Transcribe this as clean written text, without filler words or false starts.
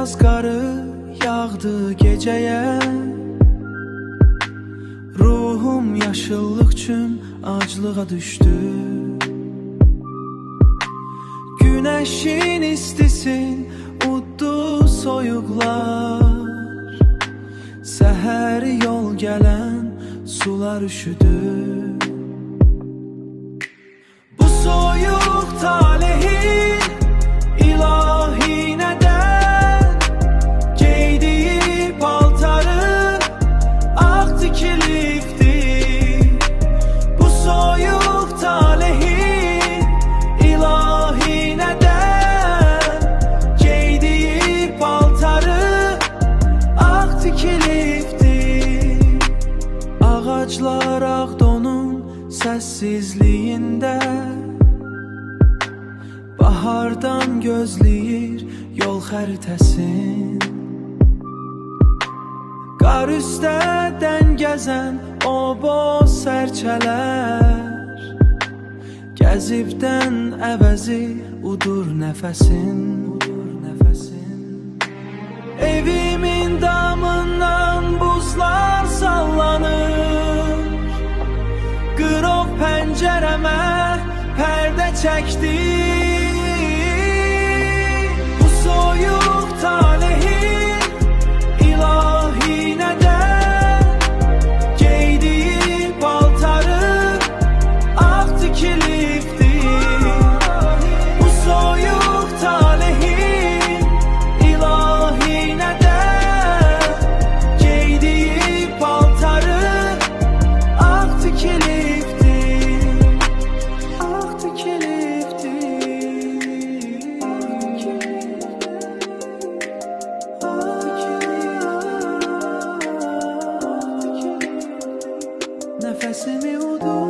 beyaz qarı yağdı gecəyə. Ruhum yaşıllıq üçün aclığa düşdü. Güneşin istisin uddu soyuqlar. Səhər yol gələn sular üşüdü. Bu soyuq talehin ilahi nədən? Geydiyi paltarı ağ tikilibdir. Bu soyuq talehin ilahi nədən? Geydiyi paltarı ağ tikilibdir. Ağaclar Ağdonun səssizliyində bahardan gözləyir yol xəritəsin. Qar üstədən gəzən o boz sərçələr gəzibdən əvəzi udur nəfəsin. Evimin damından buzlar sallanır. Qırov pəncərəmə pərdə çəkdi. Bu soyuq talehin ilahi nədən? Geydiyi paltarı ağ tikilibdir. Bu soyuq talehin ilahi nədən? Geydiyi paltarı ağ tikilibdir. Ağ tikilibdir. Nəfəsimi udur.